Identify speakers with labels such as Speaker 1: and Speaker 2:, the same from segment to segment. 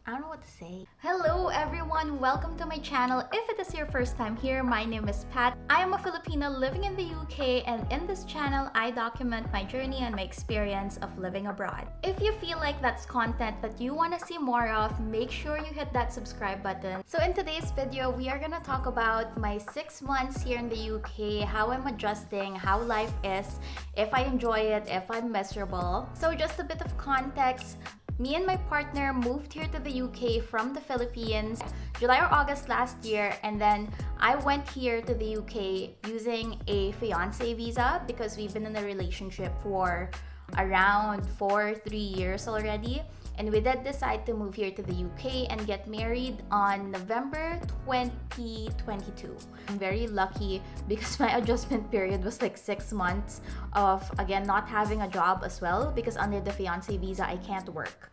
Speaker 1: I don't know what to say. Hello everyone, welcome to my channel. If it is your first time here, my name is Pat. I am a Filipino living in the UK, and in this channel, I document my journey and my experience of living abroad. If you feel like that's content that you want to see more of, make sure you hit that subscribe button. So in today's video, we are gonna talk about my 6 months here in the UK, how I'm adjusting, how life is, if I enjoy it, if I'm miserable. So just a bit of context. Me and my partner moved here to the UK from the Philippines July or August last year, and then I went here to the UK using a fiancé visa because we've been in a relationship for around 3 years already. And we did decide to move here to the UK and get married on November 2022. I'm very lucky because my adjustment period was like 6 months of, again, not having a job as well, because under the fiancé visa, I can't work.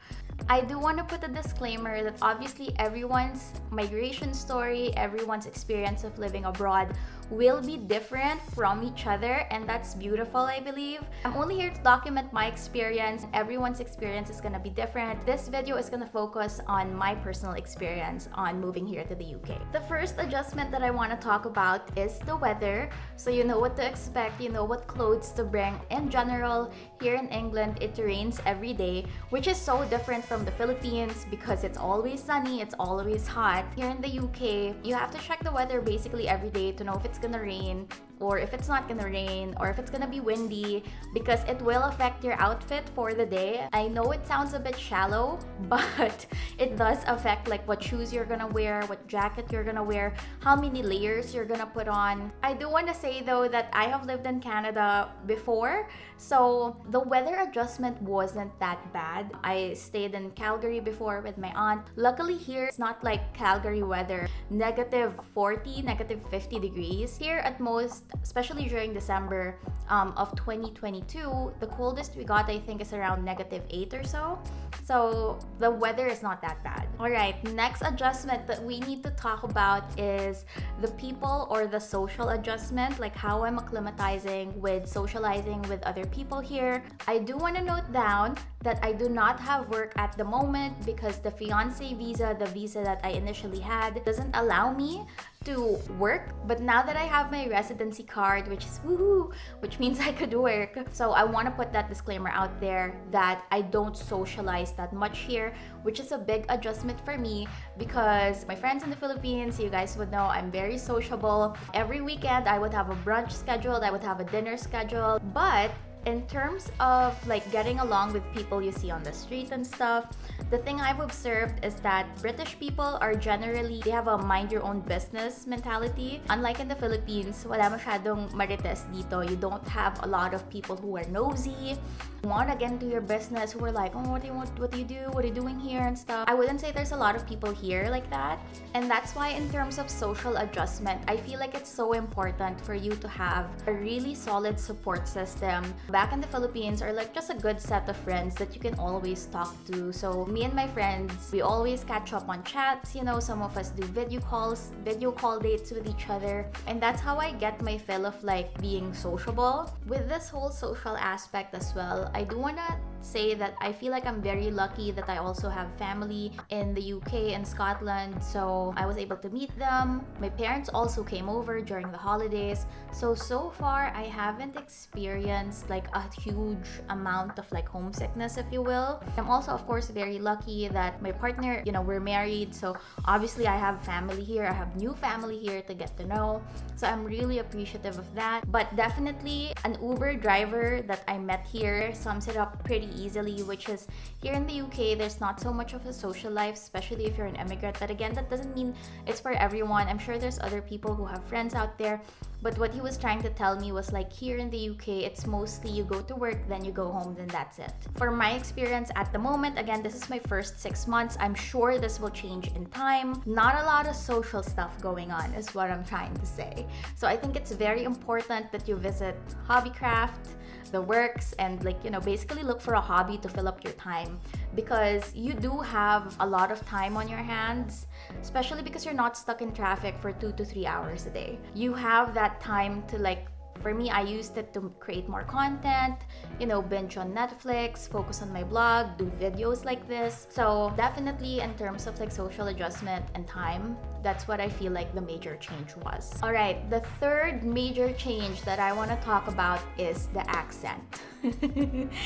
Speaker 1: I do want to put a disclaimer that obviously everyone's migration story, everyone's experience of living abroad will be different from each other, and that's beautiful, I believe. I'm only here to document my experience. Everyone's experience is gonna be different. This video is gonna focus on my personal experience on moving here to the UK. The first adjustment that I want to talk about is the weather. So you know what to expect, you know what clothes to bring. In general, here in England, it rains every day, which is so different from the Philippines because it's always sunny, it's always hot. Here in the UK, you have to check the weather basically every day to know if it's gonna rain, or if it's not gonna rain, or if it's gonna be windy, because it will affect your outfit for the day. I know it sounds a bit shallow, but it does affect like what shoes you're gonna wear, what jacket you're gonna wear, how many layers you're gonna put on. I do want to say though that I have lived in Canada before, so the weather adjustment wasn't that bad. I stayed in Calgary before with my aunt. Luckily here, it's not like Calgary weather, -40, -50 degrees. Here at most, especially during December of 2022, the coldest we got, I think, is around -8 or so. So the weather is not that bad. Alright, next adjustment that we need to talk about is the people or the social adjustment, like how I'm acclimatizing with socializing with other people here. I do want to note down that I do not have work at the moment because the fiancé visa, the visa that I initially had, doesn't allow me to work. But now that I have my residency card, which is woohoo, which means I could work. So I want to put that disclaimer out there that I don't socialize that much here, which is a big adjustment for me because my friends in the Philippines, you guys would know I'm very sociable. Every weekend I would have a brunch scheduled, I would have a dinner scheduled, but in terms of like getting along with people you see on the street and stuff, the thing I've observed is that British people are generally, they have a mind your own business mentality. Unlike in the Philippines, wala masyadong marites dito. You don't have a lot of people who are nosy, who want to get into your business, who are like, oh, what do you want, what do you do, what are you doing here and stuff. I wouldn't say there's a lot of people here like that. And that's why in terms of social adjustment, I feel like it's so important for you to have a really solid support system back in the Philippines, or like just a good set of friends that you can always talk to. So me and my friends, we always catch up on chats, you know, some of us do video call dates with each other, and that's how I get my fill of like being sociable. With this whole social aspect as well, I do want to say that I feel like I'm very lucky that I also have family in the UK and Scotland, so I was able to meet them. My parents also came over during the holidays, so far I haven't experienced like a huge amount of like homesickness, if you will. I'm also of course very lucky that my partner, you know, we're married, so obviously I have family here, I have new family here to get to know, so I'm really appreciative of that. But definitely an Uber driver that I met here sums it up pretty easily, which is here in the UK, there's not so much of a social life, especially if you're an immigrant. But again, that doesn't mean it's for everyone. I'm sure there's other people who have friends out there. But what he was trying to tell me was like, here in the UK, it's mostly you go to work, then you go home, then that's it. For my experience at the moment, again, this is my first 6 months. I'm sure this will change in time. Not a lot of social stuff going on is what I'm trying to say. So I think it's very important that you visit Hobbycraft, the works, and like, you know, basically look for a hobby to fill up your time, because you do have a lot of time on your hands, especially because you're not stuck in traffic for 2 to 3 hours a day. You have that time to like For me, I used it to create more content, binge on Netflix, focus on my blog, do videos like this. So definitely in terms of like social adjustment and time, that's what I feel like the major change was. All right, the third major change that I want to talk about is the accent.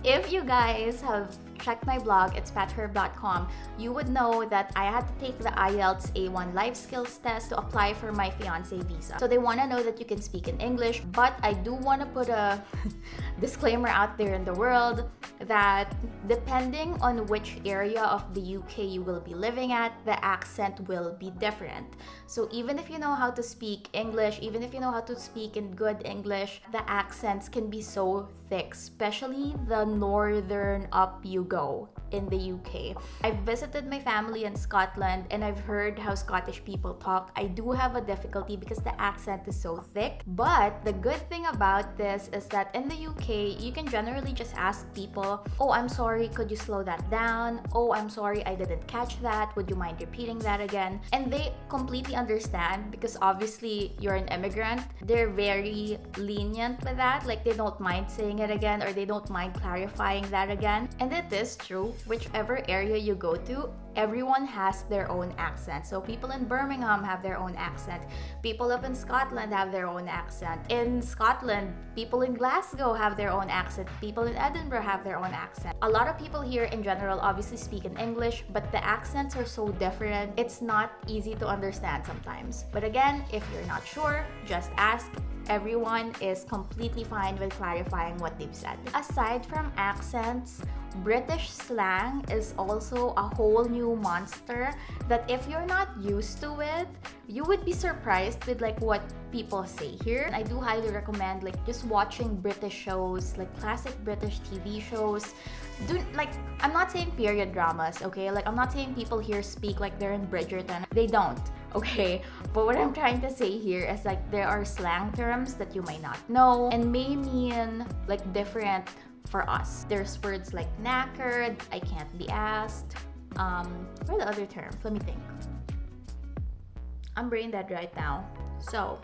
Speaker 1: If you guys have checked my blog, it's patherb.com, you would know that I had to take the IELTS A1 life skills test to apply for my fiance visa. So they want to know that you can speak in English, but I do want to put a disclaimer out there in the world that depending on which area of the UK you will be living at, the accent will be different. So even if you know how to speak English, even if you know how to speak in good English, the accents can be so thick, especially the northern up you go in the UK. I've visited my family in Scotland and I've heard how Scottish people talk. I do have a difficulty because the accent is so thick. But the good thing about this is that in the UK, you can generally just ask people, oh, I'm sorry, could you slow that down? Oh, I'm sorry, I didn't catch that. Would you mind repeating that again? And they completely understand because obviously you're an immigrant. They're very lenient with that. Like they don't mind saying it again or they don't mind clarifying that again. And it is true. Whichever area you go to, everyone has their own accent. So people in Birmingham have their own accent. People up in Scotland have their own accent. In Scotland, people in Glasgow have their own accent. People in Edinburgh have their own accent. A lot of people here in general obviously speak in English, but the accents are so different. It's not easy to understand sometimes. But again, if you're not sure, just ask. Everyone is completely fine with clarifying what they've said. Aside from accents, British slang is also a whole new monster that if you're not used to it, you would be surprised with like what people say here. I do highly recommend like just watching British shows, like classic British TV shows. I'm not saying period dramas, okay? Like I'm not saying people here speak like they're in Bridgerton. They don't. Okay, but what I'm trying to say here is like there are slang terms that you might not know and may mean like different for us. There's words like knackered, I can't be asked. What are the other terms? Let me think. I'm brain dead right now. So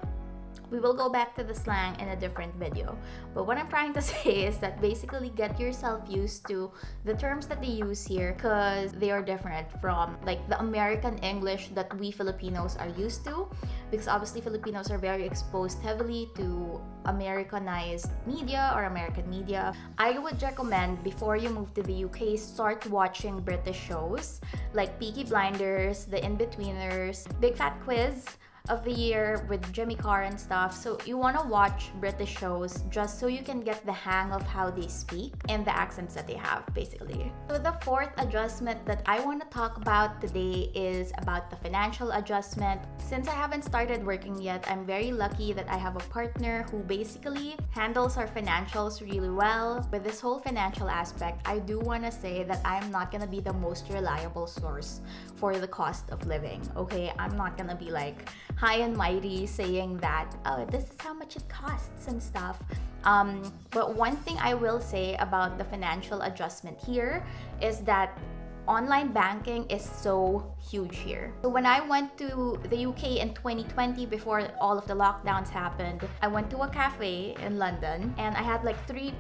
Speaker 1: we will go back to the slang in a different video. But what I'm trying to say is that basically get yourself used to the terms that they use here because they are different from like the American English that we Filipinos are used to, because obviously Filipinos are very exposed heavily to Americanized media or American media. I would recommend before you move to the UK, start watching British shows like Peaky Blinders, The In-Betweeners, Big Fat Quiz of the Year with Jimmy Carr and stuff. So you want to watch British shows just so you can get the hang of how they speak and the accents that they have, basically. So the fourth adjustment that I want to talk about today is about the financial adjustment. Since I haven't started working yet, I'm very lucky that I have a partner who basically handles our financials really well. With this whole financial aspect, I do want to say that I'm not going to be the most reliable source for the cost of living, okay? I'm not going to be like high and mighty saying that, oh, this is how much it costs and stuff. But one thing I will say about the financial adjustment here is that online banking is so huge here. So when I went to the UK in 2020, before all of the lockdowns happened, I went to a cafe in London and I had like £3,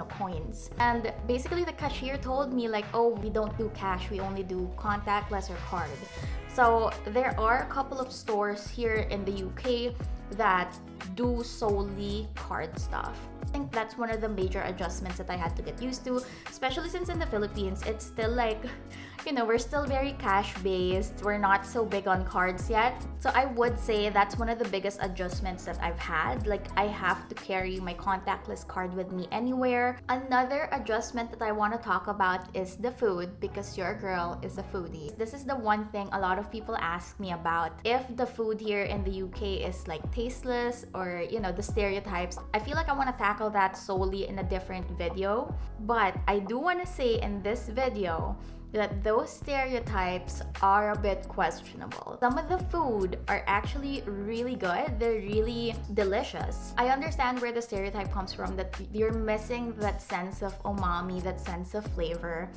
Speaker 1: coins. And basically the cashier told me like, oh, we don't do cash, we only do contactless or card. So there are a couple of stores here in the UK that do solely card stuff. I think that's one of the major adjustments that I had to get used to, especially since in the Philippines, it's still like, we're still very cash-based. We're not so big on cards yet. So I would say that's one of the biggest adjustments that I've had. Like, I have to carry my contactless card with me anywhere. Another adjustment that I want to talk about is the food, because your girl is a foodie. This is the one thing a lot of people ask me about. If the food here in the UK is like tasteless or, the stereotypes. I feel like I want to tackle that solely in a different video. But I do want to say in this video that those stereotypes are a bit questionable. Some of the food are actually really good. They're really delicious. I understand where the stereotype comes from, that you're missing that sense of umami, that sense of flavor.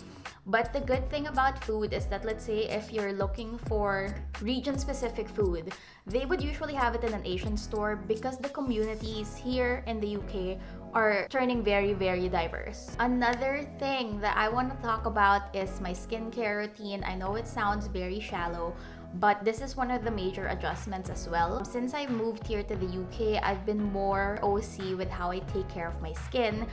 Speaker 1: But the good thing about food is that, let's say if you're looking for region-specific food, they would usually have it in an Asian store because the communities here in the UK are turning very, very diverse. Another thing that I want to talk about is my skincare routine. I know it sounds very shallow, but this is one of the major adjustments as well. Since I moved here to the UK, I've been more OC with how I take care of my skin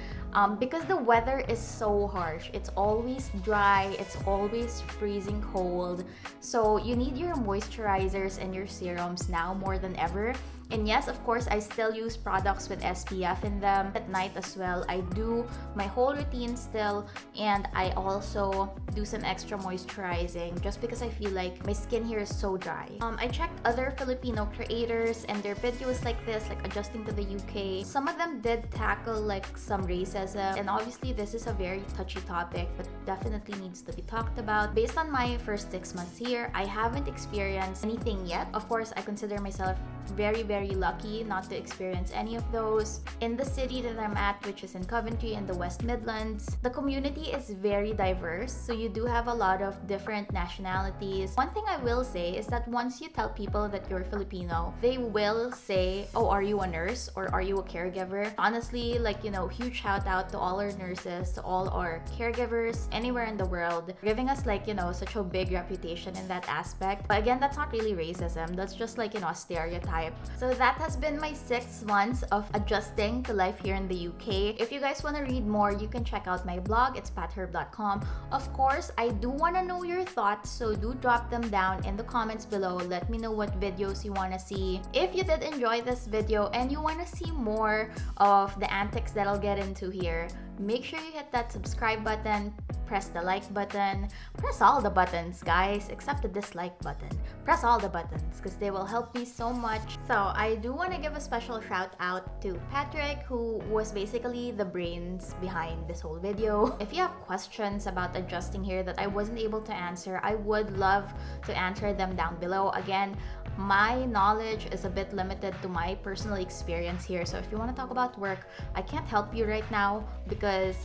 Speaker 1: because the weather is so harsh. It's always dry, it's always freezing cold. So you need your moisturizers and your serums now more than ever. And yes, of course, I still use products with SPF in them. At night as well, I do my whole routine still, and I also do some extra moisturizing just because I feel like my skin here is so dry. I checked other Filipino creators and their videos like this, like adjusting to the UK. Some of them did tackle like some racism, and obviously this is a very touchy topic, but definitely needs to be talked about. Based on my first 6 months here, I haven't experienced anything yet. Of course, I consider myself very, very lucky not to experience any of those. In the city that I'm at, which is in Coventry in the West Midlands, the community is very diverse, so you do have a lot of different nationalities. One thing I will say is that once you tell people that you're Filipino, they will say, oh, are you a nurse or are you a caregiver? Honestly, like, you know, huge shout out to all our nurses, to all our caregivers anywhere in the world, giving us like, you know, such a big reputation in that aspect. But again, that's not really racism, that's just like, you know, a stereotype. So that has been my 6 months of adjusting to life here in the UK. If you guys want to read more, you can check out my blog. It's patherb.com. Of course, I do want to know your thoughts, so do drop them down in the comments below. Let me know what videos you want to see. If you did enjoy this video and you want to see more of the antics that I'll get into here, make sure you hit that subscribe button, press the like button, press all the buttons, guys, except the dislike button. Press all the buttons because they will help me so much. So I do want to give a special shout out to Patrick, who was basically the brains behind this whole video. If you have questions about adjusting here that I wasn't able to answer, I would love to answer them down below. Again, my knowledge is a bit limited to my personal experience here, so if you want to talk about work, I can't help you right now because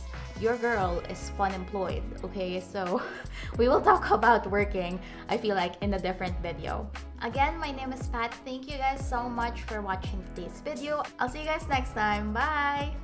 Speaker 1: your girl is fun employed, okay? So we will talk about working, I feel like, in a different video. Again, my name is Pat. Thank you guys so much for watching today's video. I'll see you guys next time. Bye!